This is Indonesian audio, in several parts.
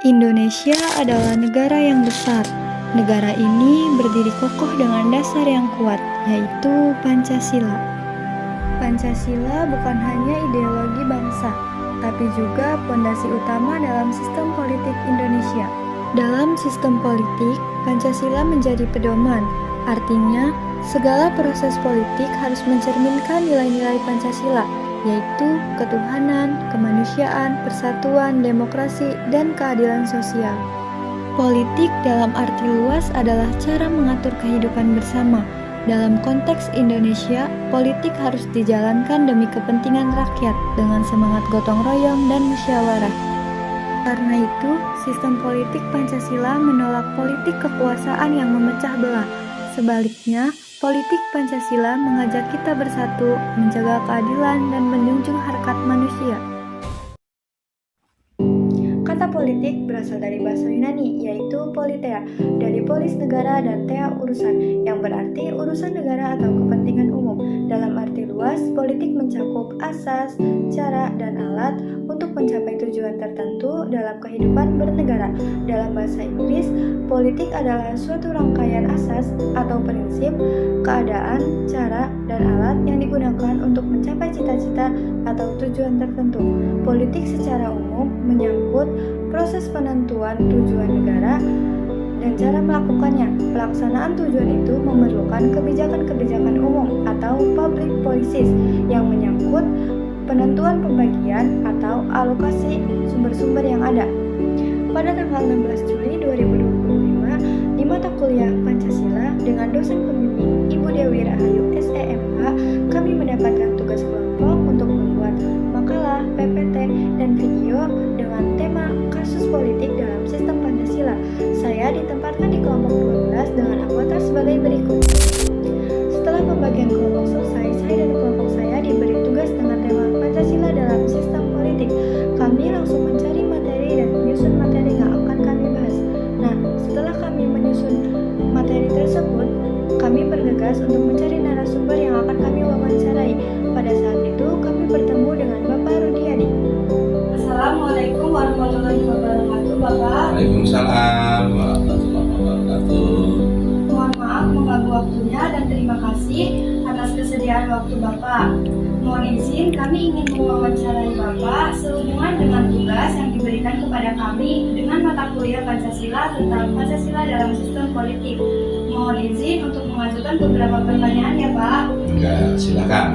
Indonesia adalah negara yang besar. Negara ini berdiri kokoh dengan dasar yang kuat, yaitu Pancasila. Pancasila bukan hanya ideologi bangsa, tapi juga fondasi utama dalam sistem politik Indonesia. Dalam sistem politik, Pancasila menjadi pedoman. Artinya, segala proses politik harus mencerminkan nilai-nilai Pancasila, yaitu ketuhanan, kemanusiaan, persatuan, demokrasi, dan keadilan sosial. Politik dalam arti luas adalah cara mengatur kehidupan bersama. Dalam konteks Indonesia, politik harus dijalankan demi kepentingan rakyat dengan semangat gotong royong dan musyawarah. Karena itu, sistem politik Pancasila menolak politik kekuasaan yang memecah belah. Sebaliknya, politik Pancasila mengajak kita bersatu, menjaga keadilan, dan menjunjung harkat manusia. Kata politik berasal dari bahasa Yunani, yaitu politeia, dari polis negara dan thea urusan, yang berarti urusan negara atau kepentingan umum. Dalam arti luas, politik mencakup asas, cara, dan alat untuk mencapai tujuan tertentu dalam kehidupan bernegara. Dalam bahasa Inggris, politik adalah suatu rangkaian asas atau prinsip, keadaan, cara, dan alat yang digunakan untuk mencapai cita-cita atau tujuan tertentu. Politik secara umum menyangkut proses penentuan tujuan negara dan cara melakukannya. Pelaksanaan tujuan itu memerlukan kebijakan-kebijakan umum atau public policies yang menyangkut penentuan pembagian atau alokasi sumber-sumber yang ada. Pada tanggal 16 Juli 2025, di mata kuliah Pancasila dengan dosen pembimbing Ibu Dewi Rahayu SEMH, kami mendapatkan tugas kelompok untuk membuat makalah, PPT, dan video dengan tema kasus politik dalam sistem Pancasila. Saya ditempatkan di kelompok 12 dengan anggota sebagai berikut. Setelah pembagian kelompok selesai, saya dan kelompok saya diberi tugas dengan tema Pancasila dalam sistem politik. Kami langsung mencari materi dan menyusun materi yang akan kami bahas. Nah, setelah kami menyusun materi tersebut, kami bergegas untuk mencari narasumber yang akan kami wawancarai. Pada saat itu, kami bertemu dengan Bapak Rudiadi. Assalamualaikum warahmatullahi wabarakatuh, Bapak. Waalaikumsalam warahmatullahi wabarakatuh. Mohon maaf mengganggu waktunya dan terima kasih atas kesediaan waktu Bapak. Mohon izin, kami ingin mewawancarai Bapak sehubungan dengan tugas yang diberikan kepada kami dengan mata kuliah Pancasila tentang Pancasila dalam sistem politik. Mohon izin untuk mengajukan beberapa pertanyaan ya, Pak. Enggak, silakan.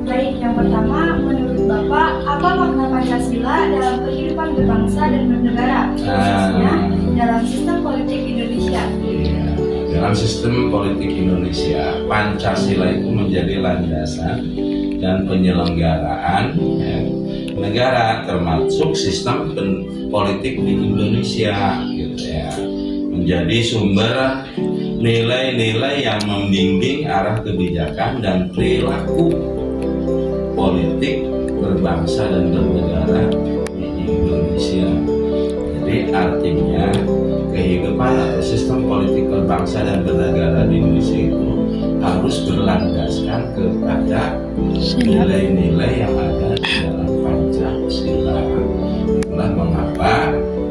Baik, yang pertama, menurut Bapak, apa makna Pancasila dalam kehidupan berbangsa dan bernegara, khususnya dalam sistem politik Indonesia? Iya, dalam sistem politik Indonesia, Pancasila itu menjadi landasan dan penyelenggaraan negara, termasuk sistem politik di Indonesia, gitu ya, menjadi sumber nilai-nilai yang membimbing arah kebijakan dan perilaku politik berbangsa dan bernegara di Indonesia. Jadi artinya kehidupan atau sistem politik berbangsa dan bernegara di Indonesia itu harus berlandaskan kepada nilai-nilai yang ada di dalam Pancasila. Itulah mengapa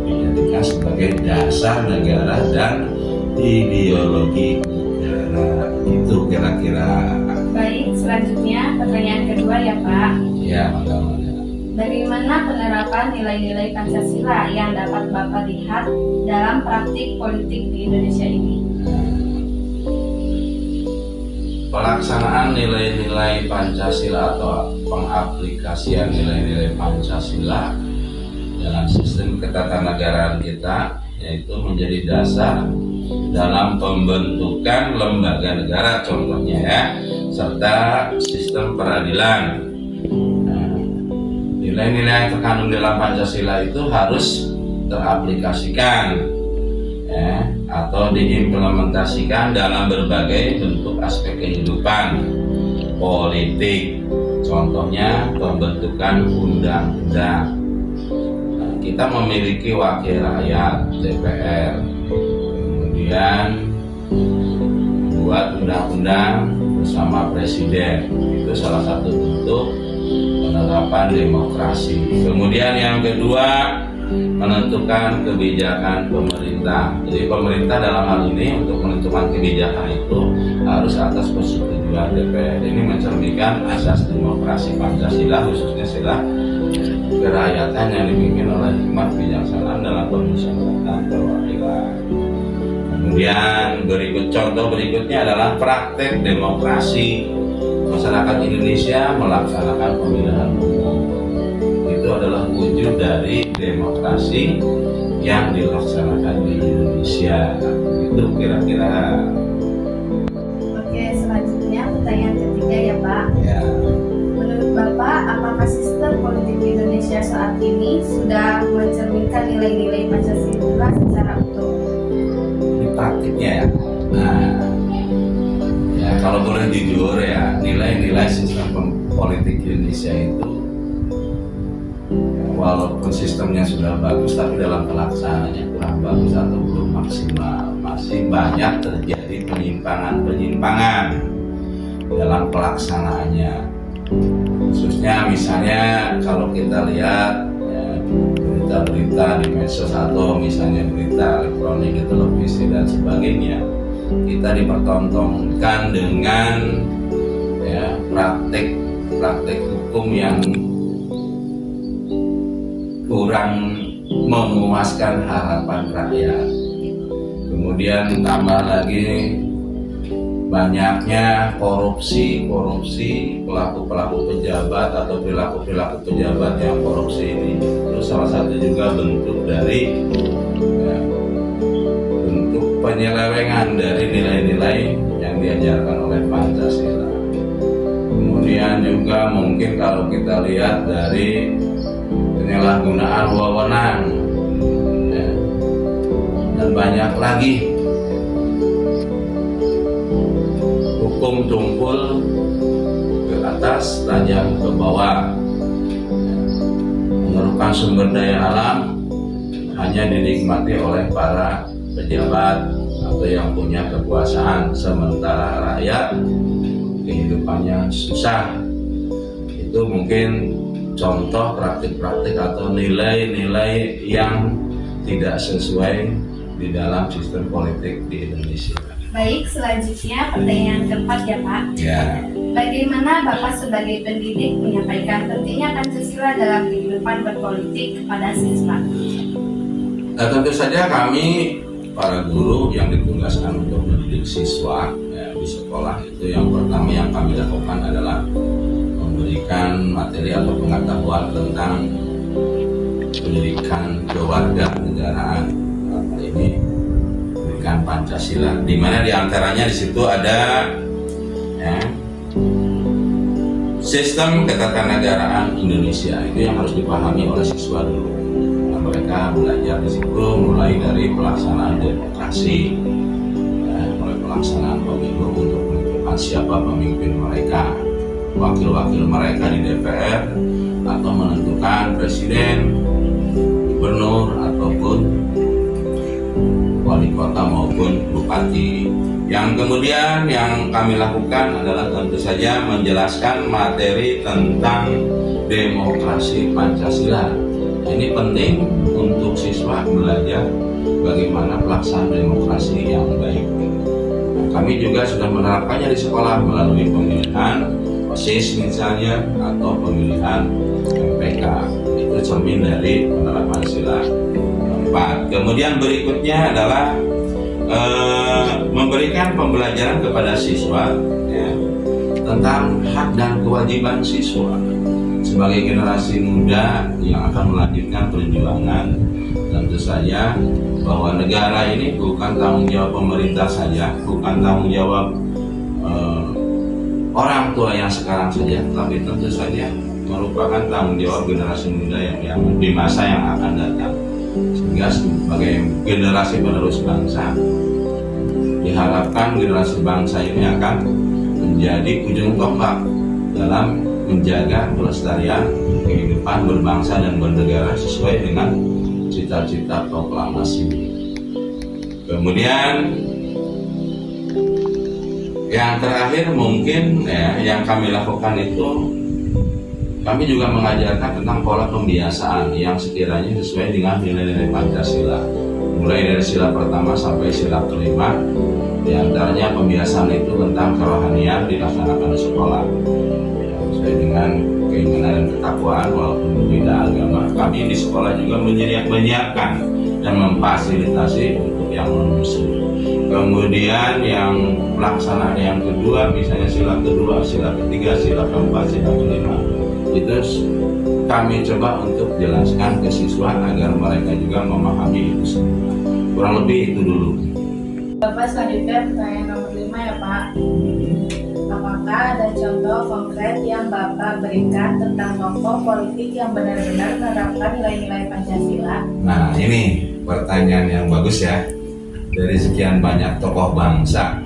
dijadikan sebagai dasar negara dan ideologi negara. Itu kira-kira. Baik, selanjutnya pertanyaan kedua ya Pak. Ya, makanya. Bagaimana penerapan nilai-nilai Pancasila yang dapat Bapak lihat dalam praktik politik di Indonesia ini? Pelaksanaan nilai-nilai Pancasila atau pengaplikasian nilai-nilai Pancasila dalam sistem ketatanegaraan kita, yaitu menjadi dasar dalam pembentukan lembaga negara, contohnya ya, serta sistem peradilan. Nilai-nilai yang terkandung dalam Pancasila itu harus teraplikasikan ya, atau diimplementasikan dalam berbagai bentuk aspek kehidupan politik. Contohnya pembentukan undang-undang. Kita memiliki wakil rakyat DPR, kemudian buat undang-undang bersama presiden. Itu salah satu bentuk penerapan demokrasi. Kemudian yang kedua, menentukan kebijakan pemerintah. Jadi pemerintah dalam hal ini untuk menentukan kebijakan itu harus atas persetujuan DPR. Ini mencerminkan asas demokrasi Pancasila, khususnya sila kerakyatan yang dipimpin oleh hikmat kebijaksanaan dalam permusyawaratan perwakilan. Kemudian contoh berikutnya adalah praktek demokrasi masyarakat Indonesia melaksanakan pemilihan umum. Itu adalah wujud dari demokrasi yang dilaksanakan di Indonesia. Itu kira-kira. Oke, selanjutnya pertanyaan ketiga ya Pak. Ya. Menurut Bapak, apakah sistem politik di Indonesia saat ini sudah mencerminkan nilai-nilai Pancasila secara utuh? Ini praktiknya ya. Nah, ya kalau boleh jujur ya, nilai-nilai sistem politik Indonesia itu ya, walaupun sistemnya sudah bagus, tapi dalam pelaksanaannya kurang bagus atau belum maksimal. Masih banyak terjadi penyimpangan dalam pelaksanaannya. Khususnya misalnya kalau kita lihat ya, berita-berita di medsos atau misalnya berita elektronik, di televisi dan sebagainya, kita dipertontonkan dengan ya, praktek hukum yang kurang memuaskan harapan rakyat. Kemudian tambah lagi banyaknya korupsi pelaku pejabat atau perilaku pejabat yang korupsi ini. Terus salah satu juga bentuk dari ya, bentuk penyelewengan dari nilai-nilai yang diajarkan oleh Pancasila. Kemudian juga mungkin kalau kita lihat dari penyalahgunaan wewenang ya, dan banyak lagi. Hukum tumpul ke atas, tajam ke bawah, memerlukan sumber daya alam hanya dinikmati oleh para pejabat atau yang punya kekuasaan, sementara rakyat kehidupannya susah. Itu mungkin contoh praktik-praktik atau nilai-nilai yang tidak sesuai di dalam sistem politik di Indonesia. Baik, selanjutnya pertanyaan keempat ya Pak. Ya. Bagaimana Bapak sebagai pendidik menyampaikan pentingnya Pancasila dalam kehidupan berpolitik kepada siswa? Nah, tentu saja kami para guru yang ditugaskan untuk mendidik siswa ya, di sekolah itu yang pertama yang kami lakukan adalah memberikan materi atau pengetahuan tentang pendidikan kewarganegaraan. Nah, ini pendidikan Pancasila, di mana diantaranya di situ ada ya, sistem ketatanegaraan Indonesia. Itu yang harus dipahami oleh siswa dulu. Nah, mereka belajar di situ mulai dari pelaksanaan demokrasi, ya, mulai pelaksanaan pemilu untuk menentukan siapa pemimpin mereka, wakil-wakil mereka di DPR, atau menentukan presiden, gubernur ataupun wali kota maupun bupati. Yang kemudian yang kami lakukan adalah tentu saja menjelaskan materi tentang demokrasi Pancasila. Ini penting untuk siswa belajar bagaimana pelaksanaan demokrasi yang baik. Kami juga sudah menerapkannya di sekolah melalui pemilihan OSIS misalnya atau pemilihan MPK. Itu cermin dari penerapan sila. Kemudian berikutnya adalah memberikan pembelajaran kepada siswa ya, tentang hak dan kewajiban siswa sebagai generasi muda yang akan melanjutkan perjuangan. Tentu saja bahwa negara ini bukan tanggung jawab pemerintah saja, bukan tanggung jawab orang tua yang sekarang saja, tapi tentu saja merupakan tanggung jawab generasi muda yang di masa yang akan datang. Sehingga sebagai generasi penerus bangsa, diharapkan generasi bangsa ini akan menjadi ujung tombak dalam menjaga pelestarian kehidupan berbangsa dan bernegara sesuai dengan cita-cita proklamasi. Kemudian yang terakhir mungkin ya, yang kami lakukan itu Kami juga mengajarkan tentang pola pembiasaan yang sekiranya sesuai dengan nilai-nilai Pancasila. Mulai dari sila pertama sampai sila kelima, di antaranya pembiasaan itu tentang kerohanian dilaksanakan di sekolah. Ya, sesuai dengan keimanan dan ketakwaan walaupun berbeda agama. Kami di sekolah juga menyiapkan dan memfasilitasi untuk yang non-muslim. Kemudian yang pelaksanaan yang kedua, misalnya sila kedua, sila ketiga, sila keempat, sila kelima, itu kami coba untuk jelaskan ke siswa agar mereka juga memahami itu semua. Kurang lebih itu dulu. Bapak, selanjutnya pertanyaan nomor 5 ya Pak. Apakah ada contoh konkret yang Bapak berikan tentang tokoh politik yang benar-benar menerapkan nilai-nilai Pancasila? Nah, ini pertanyaan yang bagus ya. Dari sekian banyak tokoh bangsa,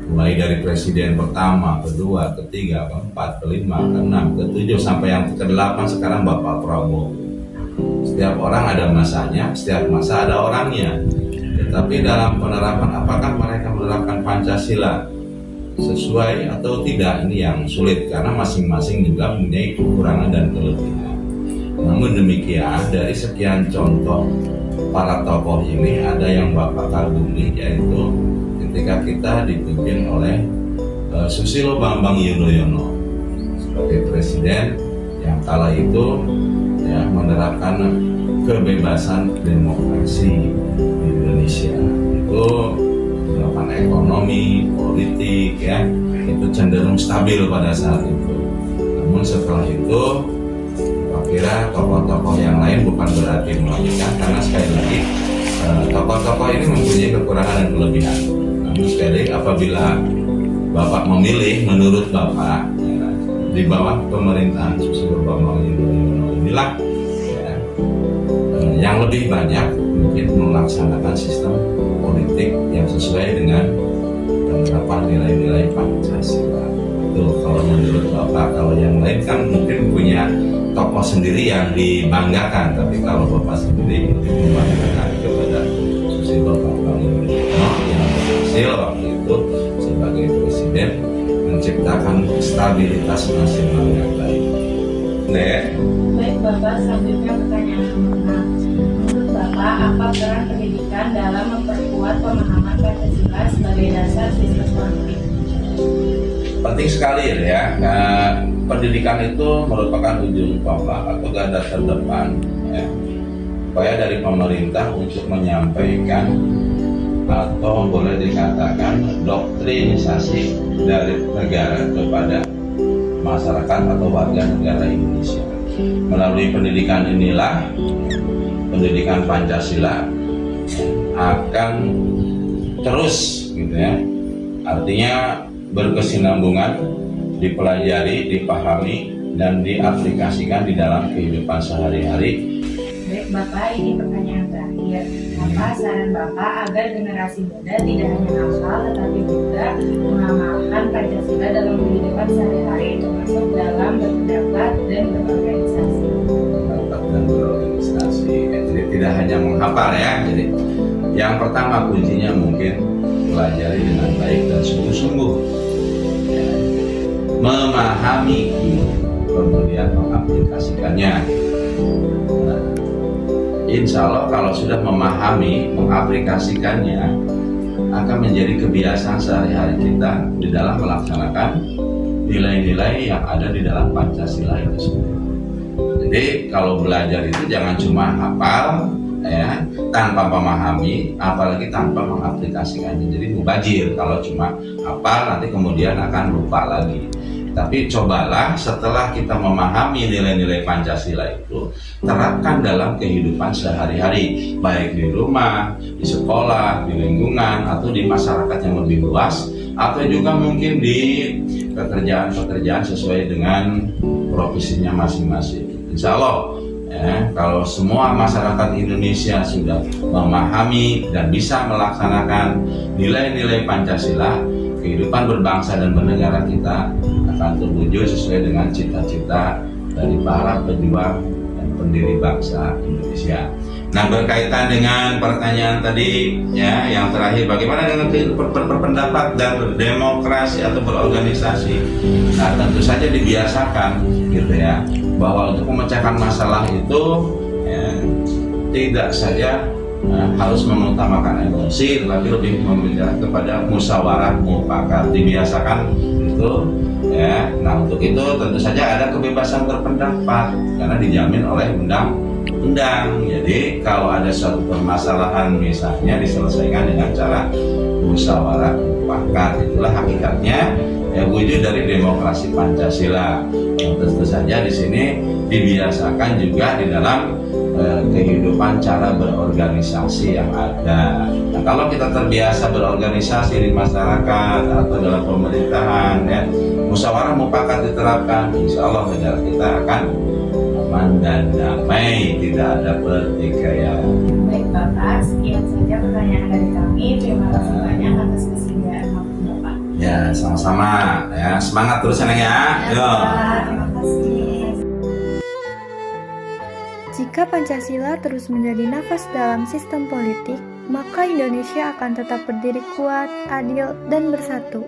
mulai dari presiden pertama, kedua, ketiga, keempat, kelima, keenam, ketujuh, sampai yang ke-8 sekarang Bapak Prabowo. Setiap orang ada masanya, setiap masa ada orangnya. Tetapi dalam penerapan, apakah mereka menerapkan Pancasila sesuai atau tidak, ini yang sulit karena masing-masing juga mempunyai kekurangan dan kelebihan. Namun demikian, dari sekian contoh para tokoh ini ada yang Bapak kagumi, yaitu ketika kita dipimpin oleh Susilo Bambang Yudhoyono sebagai presiden yang kala itu ya menerapkan kebebasan demokrasi di Indonesia. Itu menerapkan ekonomi, politik ya, itu cenderung stabil pada saat itu. Namun setelah itu kira tokoh-tokoh yang lain bukan berarti melanjutkan, karena sekali lagi tokoh-tokoh ini mempunyai kekurangan dan kelebihan. Namun sekali lagi apabila Bapak memilih menurut Bapak ya, di bawah pemerintahan Susilo Bambang Yudhoyono inilah ya, yang lebih banyak mungkin melaksanakan sistem politik yang sesuai dengan penerapan nilai-nilai Pancasila. Itu kalau menurut Bapak. Kalau yang lain kan mungkin punya tokoh sendiri yang dibanggakan, tapi kalau Bapak sendiri lebih membanggakan kepada Susilo Bambang Yudhoyono yang berhasil waktu itu sebagai presiden menciptakan stabilitas nasional yang baik. Baik Bapak, selanjutnya pertanyaan nomor 6. Menurut Bapak, apa peran pendidikan dalam memperkuat pemahaman Pancasila sebagai dasar sistem politik? Penting sekali ya. Pendidikan itu merupakan ujung tombak atau garda terdepan ya, upaya dari pemerintah untuk menyampaikan atau boleh dikatakan doktrinisasi dari negara kepada masyarakat atau warga negara Indonesia. Melalui pendidikan inilah, pendidikan Pancasila akan terus gitu ya, artinya berkesinambungan, dipelajari, dipahami, dan diaplikasikan di dalam kehidupan sehari-hari. Baik Bapak, ini pertanyaan terakhir. Apa saran Bapak agar generasi muda tidak hanya hafal tetapi juga mengamalkan Pancasila dalam kehidupan sehari-hari, termasuk dalam berpendapat dan berorganisasi? Berpendapat dan berorganisasi. Jadi tidak hanya menghafal ya. Jadi yang pertama kuncinya mungkin pelajari dengan baik dan sungguh-sungguh. Memahami, kemudian mengaplikasikannya. Nah, insya Allah kalau sudah memahami, mengaplikasikannya akan menjadi kebiasaan sehari-hari kita di dalam melaksanakan nilai-nilai yang ada di dalam Pancasila itu sendiri. Jadi kalau belajar itu jangan cuma hafal ya, tanpa memahami, apalagi tanpa mengaplikasikannya. Jadi mubazir kalau cuma hafal, nanti kemudian akan lupa lagi. Tapi cobalah setelah kita memahami nilai-nilai Pancasila itu, terapkan dalam kehidupan sehari-hari, baik di rumah, di sekolah, di lingkungan, atau di masyarakat yang lebih luas, atau juga mungkin di pekerjaan-pekerjaan sesuai dengan profesinya masing-masing. Insya Allah ya, kalau semua masyarakat Indonesia sudah memahami dan bisa melaksanakan nilai-nilai Pancasila, kehidupan berbangsa dan bernegara kita akan terwujud sesuai dengan cita-cita dari para pejuang dan pendiri bangsa Indonesia. Nah, berkaitan dengan pertanyaan tadi ya, yang terakhir, bagaimana dengan berpendapat dan berdemokrasi atau berorganisasi? Nah, tentu saja dibiasakan gitu ya. bahwa untuk memecahkan masalah itu ya, tidak saja harus mengutamakan emosi, tetapi lebih memberikan kepada musyawarah mufakat, dibiasakan itu ya. Nah, untuk itu tentu saja ada kebebasan berpendapat karena dijamin oleh undang-undang. Jadi kalau ada suatu permasalahan misalnya diselesaikan dengan cara musyawarah mufakat, itulah hakikatnya ya wujud dari demokrasi Pancasila. Yang tentu saja di sini dibiasakan juga di dalam kehidupan cara berorganisasi yang ada. Nah, kalau kita terbiasa berorganisasi di masyarakat atau dalam pemerintahan ya, musyawarah mufakat diterapkan, insya Allah negara kita akan aman dan damai, tidak ada pertikaian. Baik Bapak, sekian saja pertanyaan dari kami. Terima kasih banyak atas kesediaan waktu Bapak. Ya, sama-sama ya, semangat terus ya Neng ya. Yo. Terima kasih. Jika Pancasila terus menjadi nafas dalam sistem politik, maka Indonesia akan tetap berdiri kuat, adil, dan bersatu.